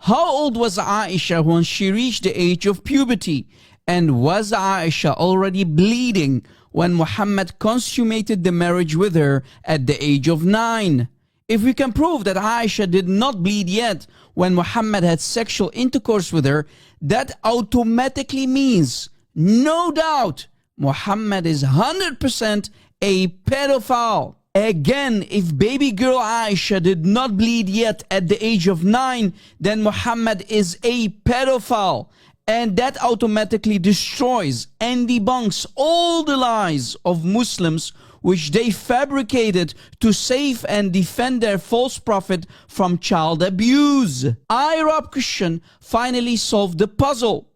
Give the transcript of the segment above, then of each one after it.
How old was Aisha when she reached the age of puberty? And was Aisha already bleeding when Muhammad consummated the marriage with her at the age of 9? If we can prove that Aisha did not bleed yet when Muhammad had sexual intercourse with her, that automatically means, no doubt, Muhammad is 100% a pedophile. Again, if baby girl Aisha did not bleed yet at the age of 9, then Muhammad is a pedophile. And that automatically destroys and debunks all the lies of Muslims which they fabricated to save and defend their false prophet from child abuse. I, Rob Christian, finally solved the puzzle.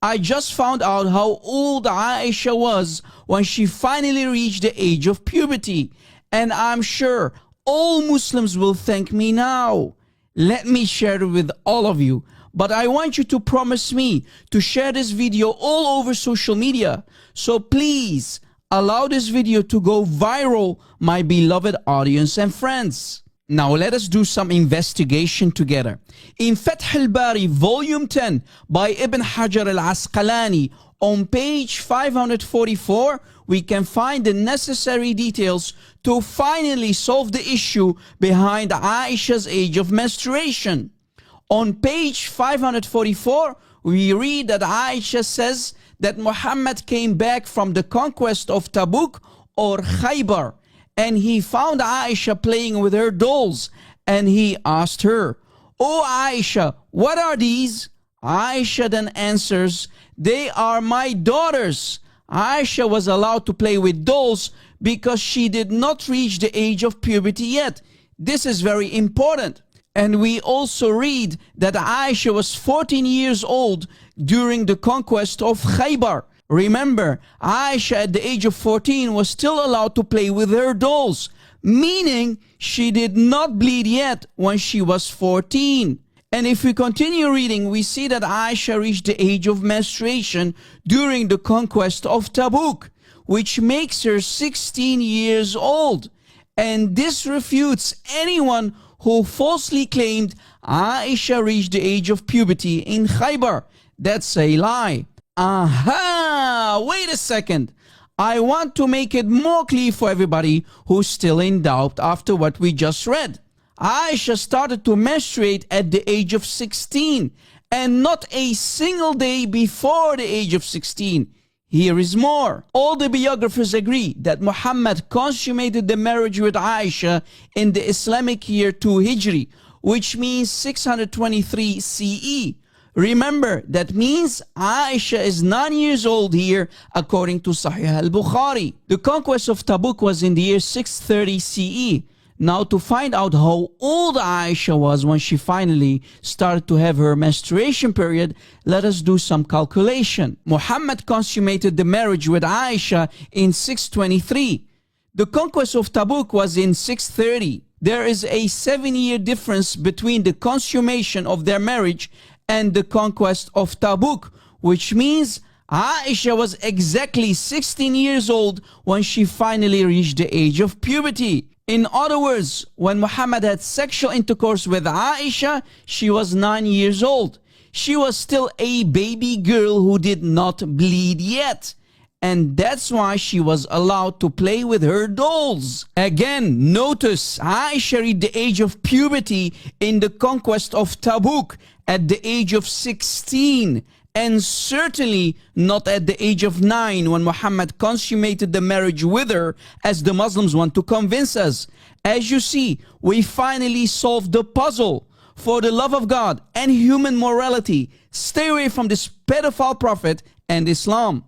I just found out how old Aisha was when she finally reached the age of puberty. And I'm sure all Muslims will thank me now. Let me share it with all of you. But I want you to promise me to share this video all over social media. So please allow this video to go viral, my beloved audience and friends. Now let us do some investigation together. In Fath al-Bari, volume 10 by Ibn Hajar al-Asqalani, on page 544, we can find the necessary details to finally solve the issue behind Aisha's age of menstruation. On page 544, we read that Aisha says that Muhammad came back from the conquest of Tabuk or Khaybar, and he found Aisha playing with her dolls, and he asked her, "Oh Aisha, what are these?" Aisha then answers, "They are my daughters." Aisha was allowed to play with dolls because she did not reach the age of puberty yet. This is very important. And we also read that Aisha was 14 years old during the conquest of Khaybar. Remember, Aisha at the age of 14 was still allowed to play with her dolls, meaning she did not bleed yet when she was 14. And if we continue reading, we see that Aisha reached the age of menstruation during the conquest of Tabuk, which makes her 16 years old. And this refutes anyone who falsely claimed Aisha reached the age of puberty in Khaybar. That's a lie. Aha! Wait a second. I want to make it more clear for everybody who's still in doubt after what we just read. Aisha started to menstruate at the age of 16 and not a single day before the age of 16. Here is more. All the biographers agree that Muhammad consummated the marriage with Aisha in the Islamic year 2 Hijri, which means 623 CE. Remember, that means Aisha is 9 years old here according to Sahih al-Bukhari. The conquest of Tabuk was in the year 630 CE. Now, to find out how old Aisha was when she finally started to have her menstruation period, let us do some calculation. Muhammad consummated the marriage with Aisha in 623. The conquest of Tabuk was in 630. There is a 7-year difference between the consummation of their marriage and the conquest of Tabuk, which means Aisha was exactly 16 years old when she finally reached the age of puberty. In other words, when Muhammad had sexual intercourse with Aisha, she was 9 years old. She was still a baby girl who did not bleed yet. And that's why she was allowed to play with her dolls. Again, notice Aisha reached the age of puberty in the conquest of Tabuk at the age of 16. And certainly not at the age of 9 when Muhammad consummated the marriage with her, as the Muslims want to convince us. As you see, we finally solved the puzzle. For the love of God and human morality, stay away from this pedophile prophet and Islam.